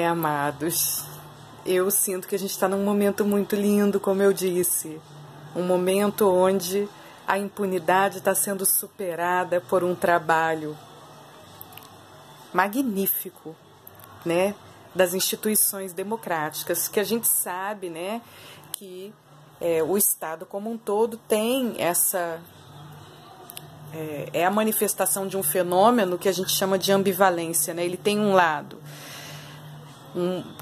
Amados, eu sinto que a gente está num momento muito lindo, como eu disse. Um momento onde a impunidade está sendo superada por um trabalho magnífico, né, das instituições democráticas, que a gente sabe, né, que o Estado como um todo tem essa... É a manifestação de um fenômeno que a gente chama de ambivalência, né? Ele tem um lado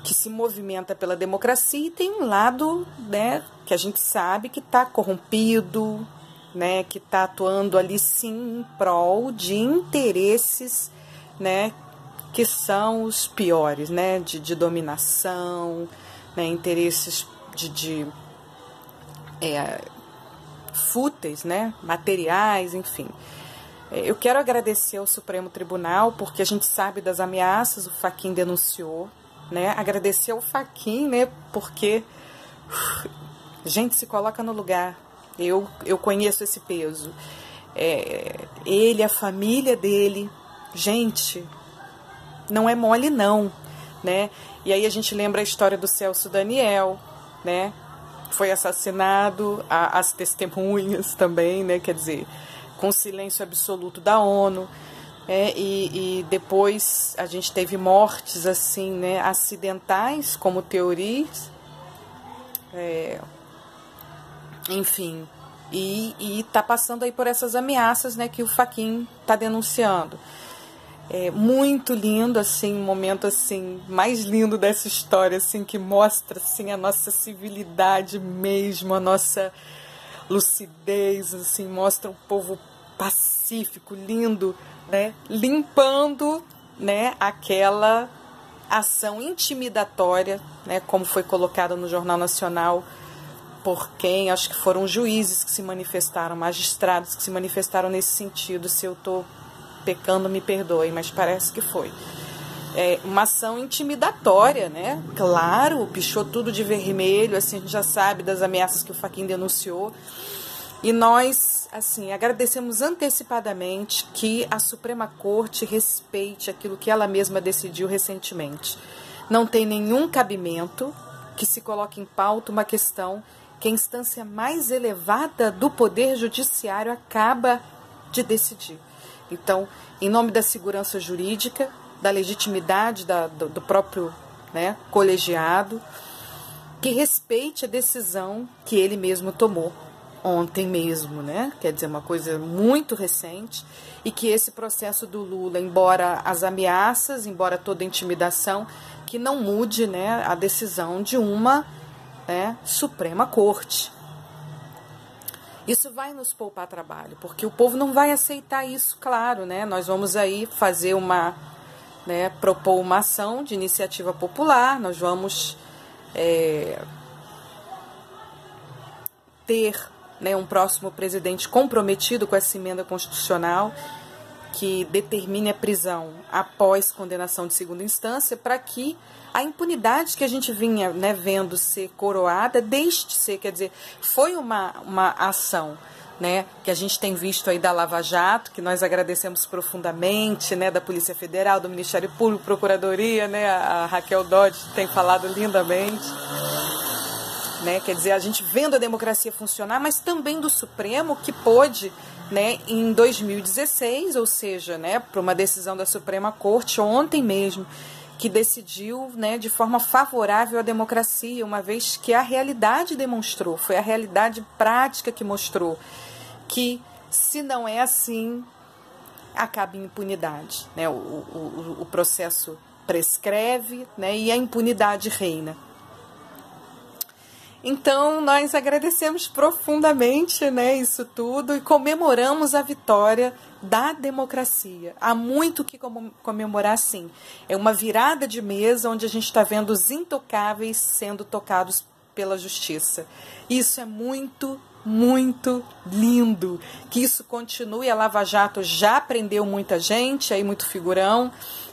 que se movimenta pela democracia e tem um lado, né, que a gente sabe que está corrompido, né, que está atuando ali sim em prol de interesses, né, que são os piores, né, de dominação, né, interesses de fúteis, né, materiais, enfim. Eu quero agradecer ao Supremo Tribunal, porque a gente sabe das ameaças, o Fachin denunciou, né, agradecer ao Fachin, né, porque gente se coloca no lugar. Eu conheço esse peso. Ele, a família dele, gente, não é mole não, né? E aí a gente lembra a história do Celso Daniel, né? Foi assassinado, as testemunhas também, né? Quer dizer, com silêncio absoluto da ONU. E depois a gente teve mortes assim, né, acidentais, como teorias, enfim, e está passando aí por essas ameaças, né, que o Fachin está denunciando. Muito lindo, assim, um momento assim, mais lindo dessa história, assim, que mostra assim, a nossa civilidade mesmo, a nossa lucidez, assim, mostra um povo pacífico, lindo, né, limpando, né, aquela ação intimidatória, né, como foi colocada no Jornal Nacional por quem, acho que foram juízes que se manifestaram, magistrados que se manifestaram nesse sentido. Se eu estou pecando, me perdoem, mas parece que foi. Uma ação intimidatória, né? Claro, pichou tudo de vermelho, assim, a gente já sabe das ameaças que o Fachin denunciou. E nós, assim, agradecemos antecipadamente que a Suprema Corte respeite aquilo que ela mesma decidiu recentemente. Não tem nenhum cabimento que se coloque em pauta uma questão que a instância mais elevada do Poder Judiciário acaba de decidir. Então, em nome da segurança jurídica, da legitimidade do próprio, né, colegiado, que respeite a decisão que ele mesmo tomou ontem mesmo, né? Quer dizer, uma coisa muito recente, e que esse processo do Lula, embora as ameaças, embora toda a intimidação, que não mude, né, a decisão de uma, né, Suprema Corte. Isso vai nos poupar trabalho, porque o povo não vai aceitar isso, claro, né? Nós vamos aí fazer propor uma ação de iniciativa popular, nós vamos ter, né, um próximo presidente comprometido com essa emenda constitucional que determine a prisão após condenação de segunda instância, para que a impunidade que a gente vinha, né, vendo ser coroada deixe de ser. Quer dizer, foi uma ação, né, que a gente tem visto aí da Lava Jato, que nós agradecemos profundamente, né, da Polícia Federal, do Ministério Público, Procuradoria, né, a Raquel Dodge tem falado lindamente, né, quer dizer, a gente vendo a democracia funcionar, mas também do Supremo, que pôde, né, em 2016, ou seja, né, por uma decisão da Suprema Corte ontem mesmo, que decidiu, né, de forma favorável à democracia, uma vez que a realidade demonstrou, foi a realidade prática que mostrou que, se não é assim, acaba em impunidade, né, o processo prescreve, né, e a impunidade reina. Então, nós agradecemos profundamente, né, isso tudo e comemoramos a vitória da democracia. Há muito que comemorar, sim. É uma virada de mesa onde a gente está vendo os intocáveis sendo tocados pela justiça. Isso é muito, muito lindo. Que isso continue. A Lava Jato já prendeu muita gente, aí muito figurão.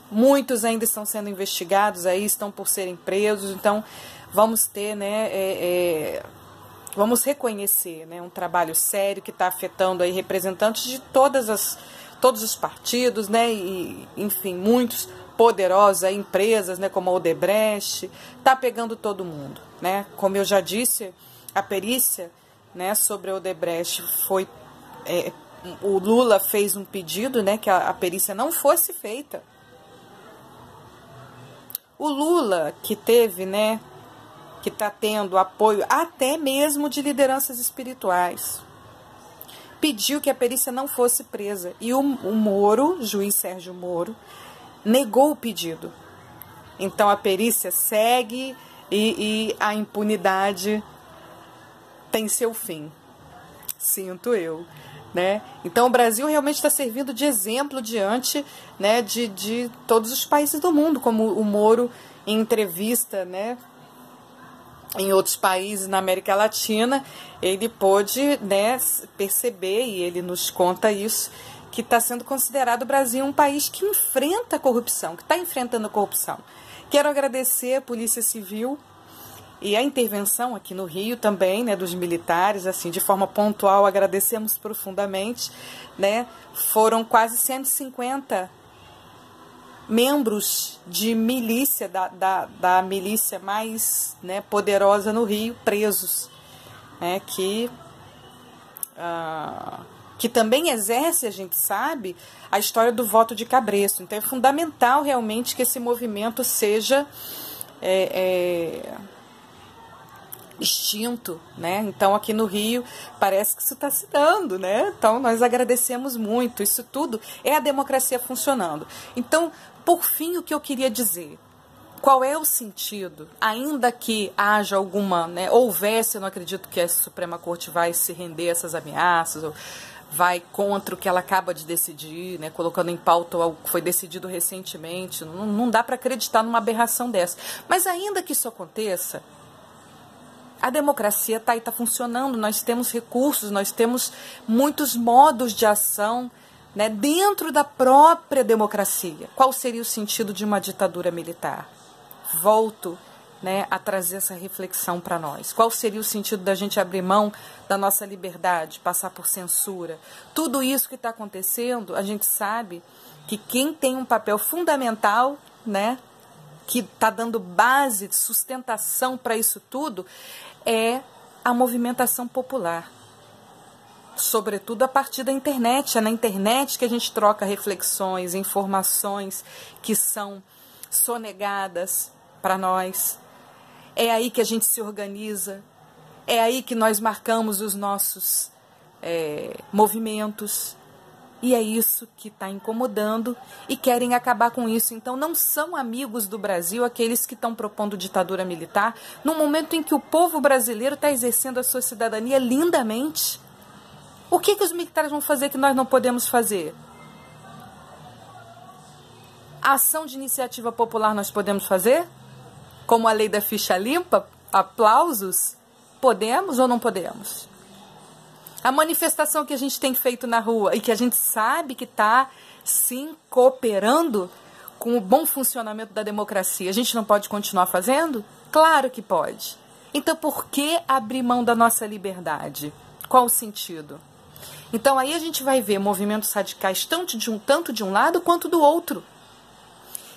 Muitos ainda estão sendo investigados, aí estão por serem presos. Então, vamos ter, né, vamos reconhecer, né, um trabalho sério que está afetando aí representantes de todos os partidos, né, e, enfim, muitos poderosa, empresas, né, como a Odebrecht, está pegando todo mundo, né? Como eu já disse, a perícia, né, sobre a Odebrecht foi... o Lula fez um pedido, né, que a perícia não fosse feita. O Lula, que teve, né, que está tendo apoio até mesmo de lideranças espirituais, pediu que a perícia não fosse presa. E o Moro, o juiz Sérgio Moro, negou o pedido. Então a perícia segue e a impunidade tem seu fim. Sinto eu, né? Então o Brasil realmente está servindo de exemplo diante, né, de todos os países do mundo, como o Moro, em entrevista, né, em outros países na América Latina, ele pôde, né, perceber, e ele nos conta isso, que está sendo considerado o Brasil um país que enfrenta a corrupção, que está enfrentando a corrupção. Quero agradecer a Polícia Civil e a intervenção aqui no Rio também, né, dos militares, assim, de forma pontual, agradecemos profundamente, né, foram quase 150 membros de milícia, da milícia mais, né, poderosa no Rio, presos, né, que também exerce, a gente sabe, a história do voto de cabresto. Então é fundamental realmente que esse movimento seja extinto, né? Então aqui no Rio parece que isso está se dando, né? Então nós agradecemos muito, isso tudo é a democracia funcionando. Então, por fim, o que eu queria dizer, qual é o sentido, ainda que haja alguma, né, houvesse, eu não acredito que a Suprema Corte vai se render a essas ameaças, ou vai contra o que ela acaba de decidir, né, colocando em pauta o que foi decidido recentemente, não dá para acreditar numa aberração dessa. Mas ainda que isso aconteça, a democracia está aí, está funcionando, nós temos recursos, nós temos muitos modos de ação, né, dentro da própria democracia. Qual seria o sentido de uma ditadura militar? Volto, né, a trazer essa reflexão para nós. Qual seria o sentido da gente abrir mão da nossa liberdade, passar por censura? Tudo isso que está acontecendo, a gente sabe que quem tem um papel fundamental, né, que está dando base, sustentação para isso tudo, é a movimentação popular. Sobretudo a partir da internet. É na internet que a gente troca reflexões, informações que são sonegadas para nós. É aí que a gente se organiza. É aí que nós marcamos os nossos movimentos. E é isso que está incomodando e querem acabar com isso. Então não são amigos do Brasil aqueles que estão propondo ditadura militar no momento em que o povo brasileiro está exercendo a sua cidadania lindamente. O que os militares vão fazer que nós não podemos fazer? A ação de iniciativa popular nós podemos fazer? Como a lei da ficha limpa? Aplausos? Podemos ou não podemos? A manifestação que a gente tem feito na rua e que a gente sabe que está, sim, cooperando com o bom funcionamento da democracia, a gente não pode continuar fazendo? Claro que pode. Então, por que abrir mão da nossa liberdade? Qual o sentido? Então, aí a gente vai ver movimentos radicais tanto de um lado quanto do outro.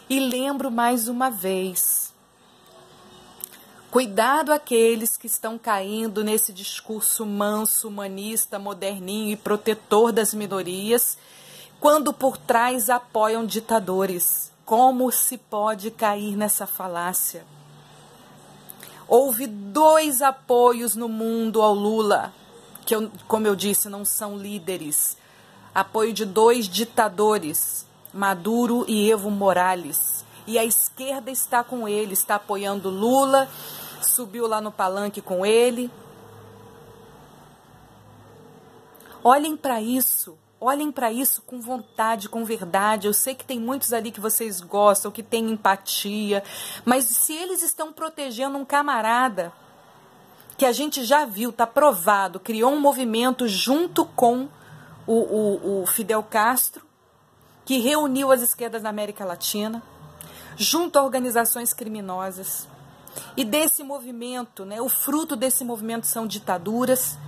E lembro mais uma vez, cuidado aqueles que estão caindo nesse discurso manso, humanista, moderninho e protetor das minorias, quando por trás apoiam ditadores. Como se pode cair nessa falácia? Houve 2 apoios no mundo ao Lula, que, como eu disse, não são líderes. Apoio de 2 ditadores, Maduro e Evo Morales. E a esquerda está com ele, está apoiando Lula, subiu lá no palanque com ele. Olhem para isso com vontade, com verdade. Eu sei que tem muitos ali que vocês gostam, que têm empatia, mas se eles estão protegendo um camarada que a gente já viu, está provado, criou um movimento junto com o Fidel Castro, que reuniu as esquerdas da América Latina, junto a organizações criminosas. E desse movimento, né, o fruto desse movimento são ditaduras.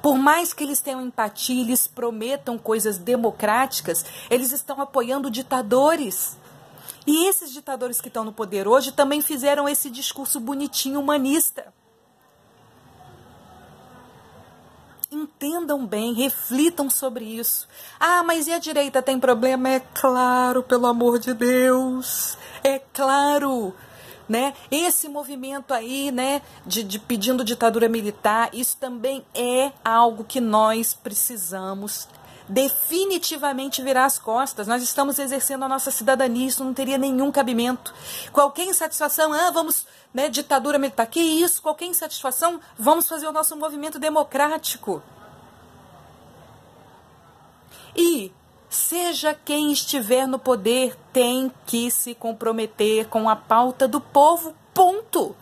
Por mais que eles tenham empatia, eles prometam coisas democráticas, eles estão apoiando ditadores. E esses ditadores que estão no poder hoje também fizeram esse discurso bonitinho, humanista. Entendam bem, reflitam sobre isso. Ah, mas e a direita tem problema? É claro, pelo amor de Deus. É claro, né? Esse movimento aí, né, de pedindo ditadura militar, isso também é algo que nós precisamos definitivamente virar as costas. Nós estamos exercendo a nossa cidadania, isso não teria nenhum cabimento. Qualquer insatisfação, vamos, né, ditadura militar, que isso? Qualquer insatisfação, vamos fazer o nosso movimento democrático. E seja quem estiver no poder, tem que se comprometer com a pauta do povo, ponto.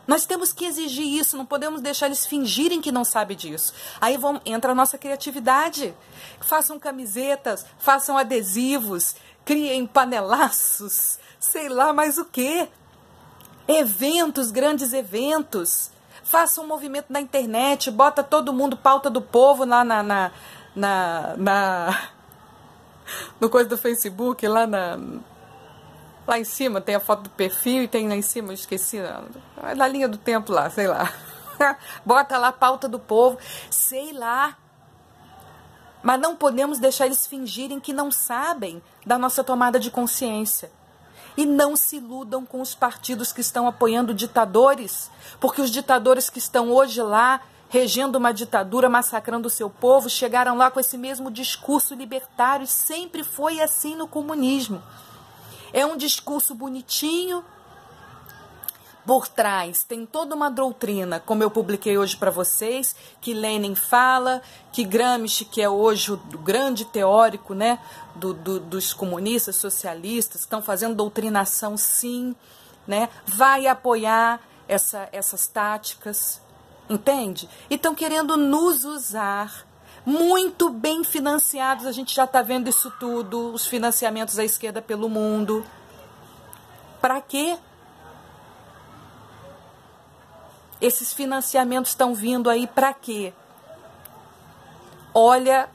Nós temos que exigir isso, não podemos deixar eles fingirem que não sabem disso. Aí entra a nossa criatividade. Façam camisetas, façam adesivos, criem panelaços, sei lá mais o quê. Eventos, grandes eventos. Façam um movimento na internet, bota todo mundo, pauta do povo lá no coisa do Facebook, lá em cima tem a foto do perfil e tem lá em cima, eu esqueci, na linha do tempo lá, sei lá. Bota lá a pauta do povo, sei lá. Mas não podemos deixar eles fingirem que não sabem da nossa tomada de consciência. E não se iludam com os partidos que estão apoiando ditadores, porque os ditadores que estão hoje lá, regendo uma ditadura, massacrando o seu povo, chegaram lá com esse mesmo discurso libertário, e sempre foi assim no comunismo. É um discurso bonitinho, por trás tem toda uma doutrina, como eu publiquei hoje para vocês, que Lenin fala, que Gramsci, que é hoje o grande teórico, né, dos comunistas, socialistas, estão fazendo doutrinação sim, né, vai apoiar essas táticas, entende? E estão querendo nos usar, muito bem financiados, a gente já está vendo isso tudo, os financiamentos à esquerda pelo mundo. Para quê? Esses financiamentos estão vindo aí para quê? Olha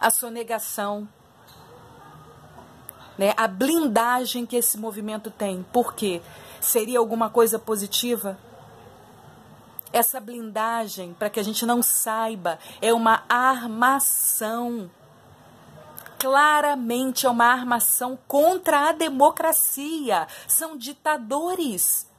a sonegação, né? A blindagem que esse movimento tem. Por quê? Seria alguma coisa positiva? Essa blindagem, para que a gente não saiba, é uma armação. Claramente é uma armação contra a democracia. São ditadores.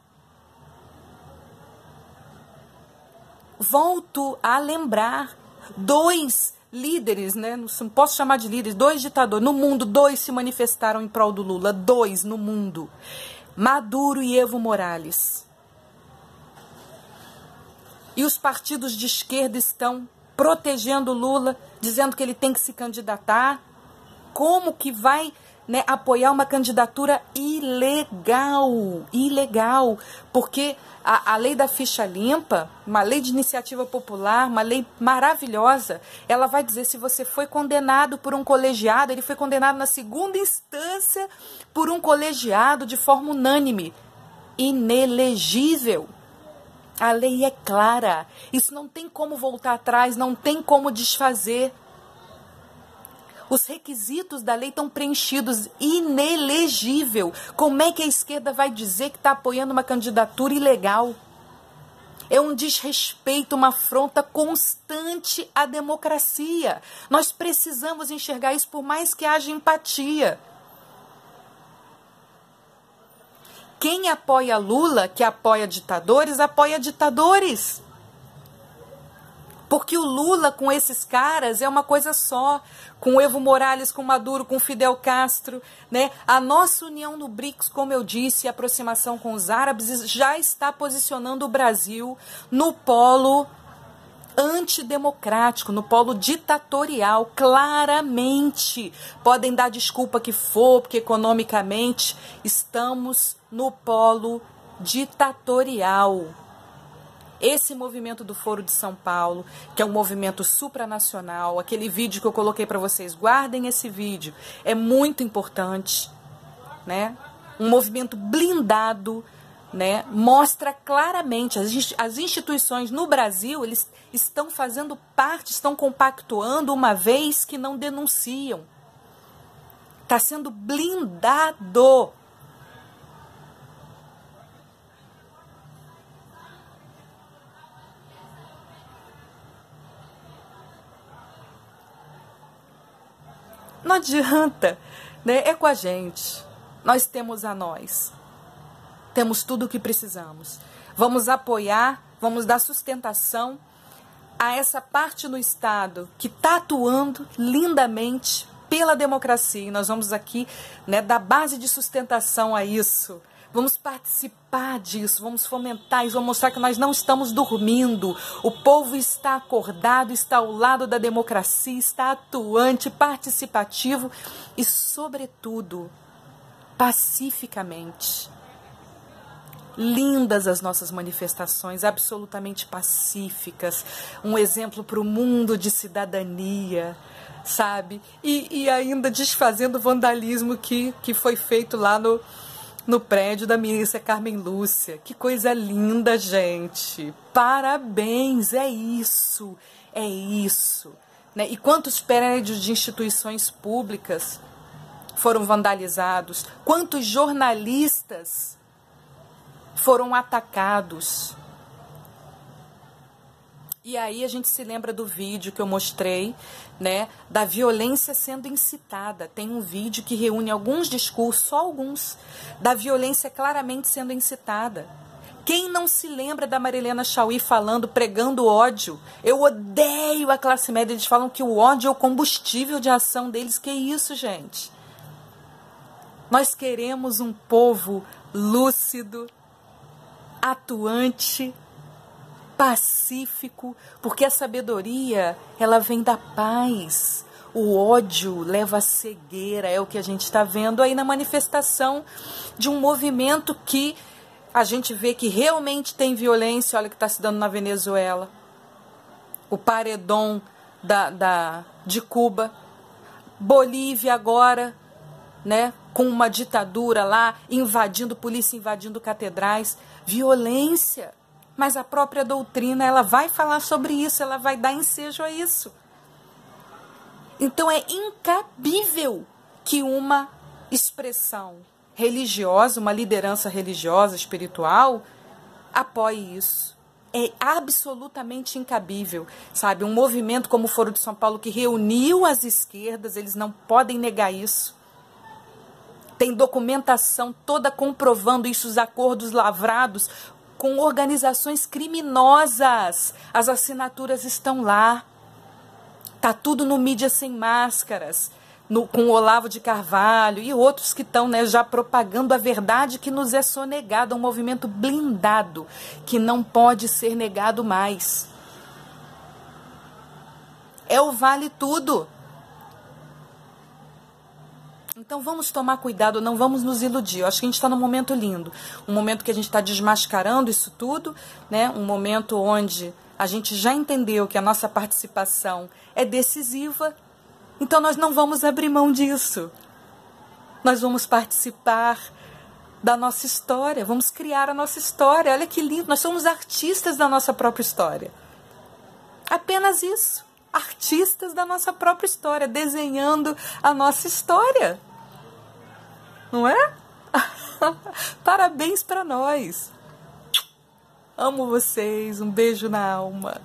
Volto a lembrar, 2 líderes, né? Não posso chamar de líderes, 2 ditadores. No mundo, 2 se manifestaram em prol do Lula. 2 no mundo. Maduro e Evo Morales. E os partidos de esquerda estão protegendo o Lula, dizendo que ele tem que se candidatar. Como que vai, né, apoiar uma candidatura ilegal? Ilegal. Porque a lei da ficha limpa, uma lei de iniciativa popular, uma lei maravilhosa, ela vai dizer se você foi condenado por um colegiado, ele foi condenado na 2ª instância por um colegiado de forma unânime. Inelegível. A lei é clara, isso não tem como voltar atrás, não tem como desfazer. Os requisitos da lei estão preenchidos, inelegível. Como é que a esquerda vai dizer que está apoiando uma candidatura ilegal? É um desrespeito, uma afronta constante à democracia. Nós precisamos enxergar isso, por mais que haja empatia. Quem apoia Lula, que apoia ditadores, apoia ditadores. Porque o Lula com esses caras é uma coisa só. Com o Evo Morales, com Maduro, com Fidel Castro, né? A nossa união no BRICS, como eu disse, a aproximação com os árabes já está posicionando o Brasil no polo antidemocrático, no polo ditatorial, claramente. Podem dar desculpa que for, porque economicamente estamos no polo ditatorial. Esse movimento do Foro de São Paulo, que é um movimento supranacional, aquele vídeo que eu coloquei para vocês, guardem esse vídeo, é muito importante, né? Um movimento blindado, né? Mostra claramente, as instituições no Brasil, eles estão fazendo parte, estão compactuando, uma vez que não denunciam. Está sendo blindado. Não adianta, né? É com a gente. Nós temos a nós. Temos tudo o que precisamos. Vamos apoiar, vamos dar sustentação a essa parte no Estado que está atuando lindamente pela democracia. E nós vamos aqui, né, dar base de sustentação a isso. Vamos participar disso, vamos fomentar isso, vamos mostrar que nós não estamos dormindo. O povo está acordado, está ao lado da democracia, está atuante, participativo e, sobretudo, pacificamente. Lindas as nossas manifestações, absolutamente pacíficas, um exemplo para o mundo de cidadania, sabe? E ainda desfazendo o vandalismo que foi feito lá no prédio da ministra Carmen Lúcia. Que coisa linda, gente! Parabéns, é isso, né? E quantos prédios de instituições públicas foram vandalizados? Quantos jornalistas foram atacados? E aí a gente se lembra do vídeo que eu mostrei, né, da violência sendo incitada. Tem um vídeo que reúne alguns discursos, só alguns, da violência claramente sendo incitada. Quem não se lembra da Marilena Chaui falando, pregando ódio? Eu odeio a classe média. Eles falam que o ódio é o combustível de ação deles. Que isso, gente? Nós queremos um povo lúcido, atuante, pacífico, porque a sabedoria, ela vem da paz. O ódio leva à cegueira, é o que a gente está vendo aí na manifestação de um movimento que a gente vê que realmente tem violência. Olha o que está se dando na Venezuela. O paredão de Cuba. Bolívia agora, né, com uma ditadura lá, polícia invadindo catedrais. Violência. Mas a própria doutrina, ela vai falar sobre isso, ela vai dar ensejo a isso. Então é incabível que uma expressão religiosa, uma liderança religiosa, espiritual, apoie isso. É absolutamente incabível, sabe? Um movimento como o Foro de São Paulo que reuniu as esquerdas, eles não podem negar isso. Tem documentação toda comprovando isso, os acordos lavrados com organizações criminosas. As assinaturas estão lá. Tá tudo no Mídia Sem Máscaras, com o Olavo de Carvalho e outros que estão, né, já propagando a verdade que nos é sonegada. Um movimento blindado que não pode ser negado mais. É o vale tudo. Então vamos tomar cuidado, não vamos nos iludir. Eu acho que a gente está num momento lindo, um momento que a gente está desmascarando isso tudo, né? Um momento onde a gente já entendeu que a nossa participação é decisiva, então nós não vamos abrir mão disso. Nós vamos participar da nossa história, vamos criar a nossa história. Olha que lindo, nós somos artistas da nossa própria história. Apenas isso. Artistas da nossa própria história, desenhando a nossa história. Não é? Parabéns para nós. Amo vocês, um beijo na alma.